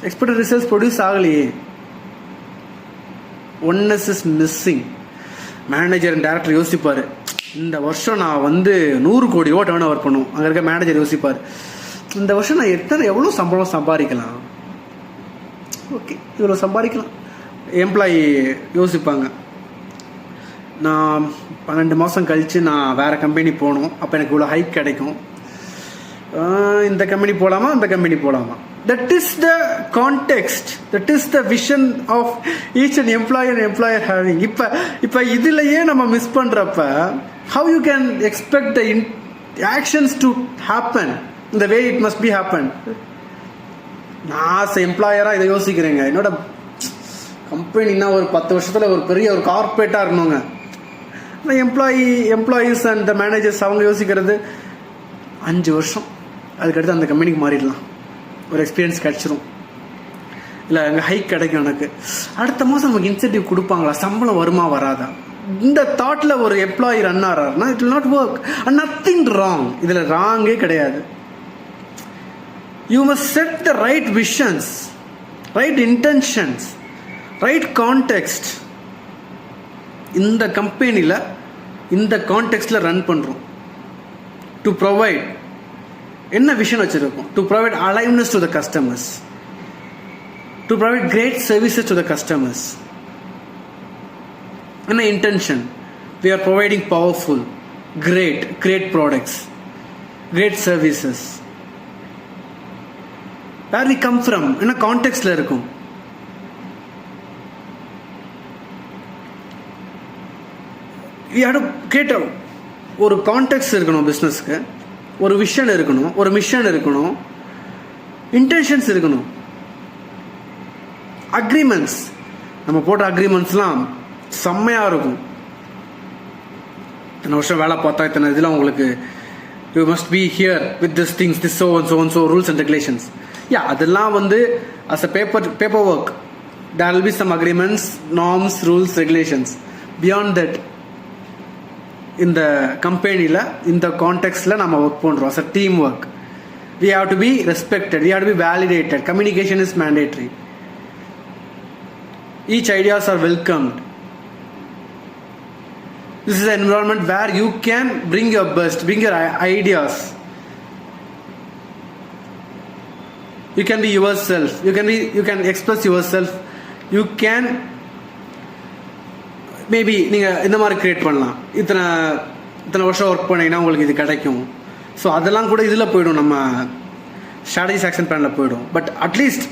Expected results produce ஆகலையே. Oneness is missing. Manager and director யோசிப்பார், இந்த வருஷம் நான் 100 கோடி டர்ன் ஓவர் பண்ணும். அங்கே இருக்க மேனேஜர் யோசிப்பார், இந்த வருஷம் நான் எவ்வளோ சம்பளம் சம்பாதிக்கலாம், ஓகே இவ்வளோ சம்பாதிக்கலாம். எம்ப்ளாயி யோசிப்பாங்க, நான் 12 மாதம் கழித்து நான் வேறு கம்பெனி போகணும், அப்போ எனக்கு இவ்வளோ ஹைக் கிடைக்கும், இந்த கம்பெனி போகலாமா அந்த கம்பெனி போகலாமா. That is the context, that is the vision of each and employer having. இப்போ இதுலயே நம்ம மிஸ் பண்றப்ப how you can expect the actions to happen in the way it must be happen. நான் எம்ப்ளாயராக இதை யோசிக்கிறேங்க, என்னோட கம்பெனின்னா ஒரு 10 வருஷத்துல ஒரு பெரிய ஒரு கார்பரேட்டாக இருக்கணுங்க. எம்ப்ளாயீஸ் அண்ட் த மேனேஜர்ஸ் அவங்க யோசிக்கிறது 5 வருஷம், அதுக்கடுத்து அந்த கம்பெனிக்கு மாறிடலாம், ஒரு எக்ஸ்பீரியன்ஸ் கிடச்சிரும், இல்லை அங்கே ஹைக் கிடைக்கும், எனக்கு அடுத்த மாதம் நமக்கு இன்சென்டிவ் கொடுப்பாங்களா, சம்பளம் வருமா வராதா, இந்த தாட்டில் ஒரு எம்ப்ளாயி ரன் ஆகிறாருன்னா it will not work. And nothing wrong, இதில் ராங்கே கிடையாது. You must set the right visions, right intentions, right context. இந்த கம்பெனியில் இந்த கான்டெக்ஸ்டில் ரன் பண்ணுறோம். டு ப்ரொவைட் என்ன விஷன் வச்சுருக்கோம், to provide aliveness to the customers, to provide great services to the customers. என்ன intention, we are providing powerful great products, great services. Where we come from என்ன கான்டெக்ஸ்டில் இருக்கும். கேட்ட ஒரு கான்டெக்ட் இருக்கணும், பிஸ்னஸ்க்கு ஒரு விஷன் இருக்கணும், ஒரு மிஷன் இருக்கணும், இன்டென்ஷன்ஸ் இருக்கணும். அக்ரிமெண்ட்ஸ், நம்ம போட்ட அக்ரிமெண்ட்ஸ்லாம் செம்மையாக இருக்கும். இத்தனை வருஷம் வேலை பார்த்தா இத்தனை இதில் உங்களுக்கு you must be here with this things, this so and so and so rules and regulations. அதெல்லாம் as a paper work there will be some agreements, norms, rules, regulations. Beyond that இந்த கம்பெனியில் இந்த கான்டெக்ஸ்டில் நம்ம ஒர்க் பண்ணுறோம். As a team work we have to be respected, we have to be validated, communication is mandatory, each ideas are welcomed. This is an environment where you can bring your best, bring your ideas, you can be yourself, you can express yourself, you can maybe நீங்கள் இந்த மாதிரி create பண்ணலாம், இத்தனை வருஷம் work பண்ணிங்கன்னா உங்களுக்கு இது கிடைக்கும். ஸோ அதெல்லாம் கூட இதில் போய்டும், நம்ம ஸ்ட்ராட்டஜிஸ் ஆக்ஷன் பிளானில் போய்டும். But at least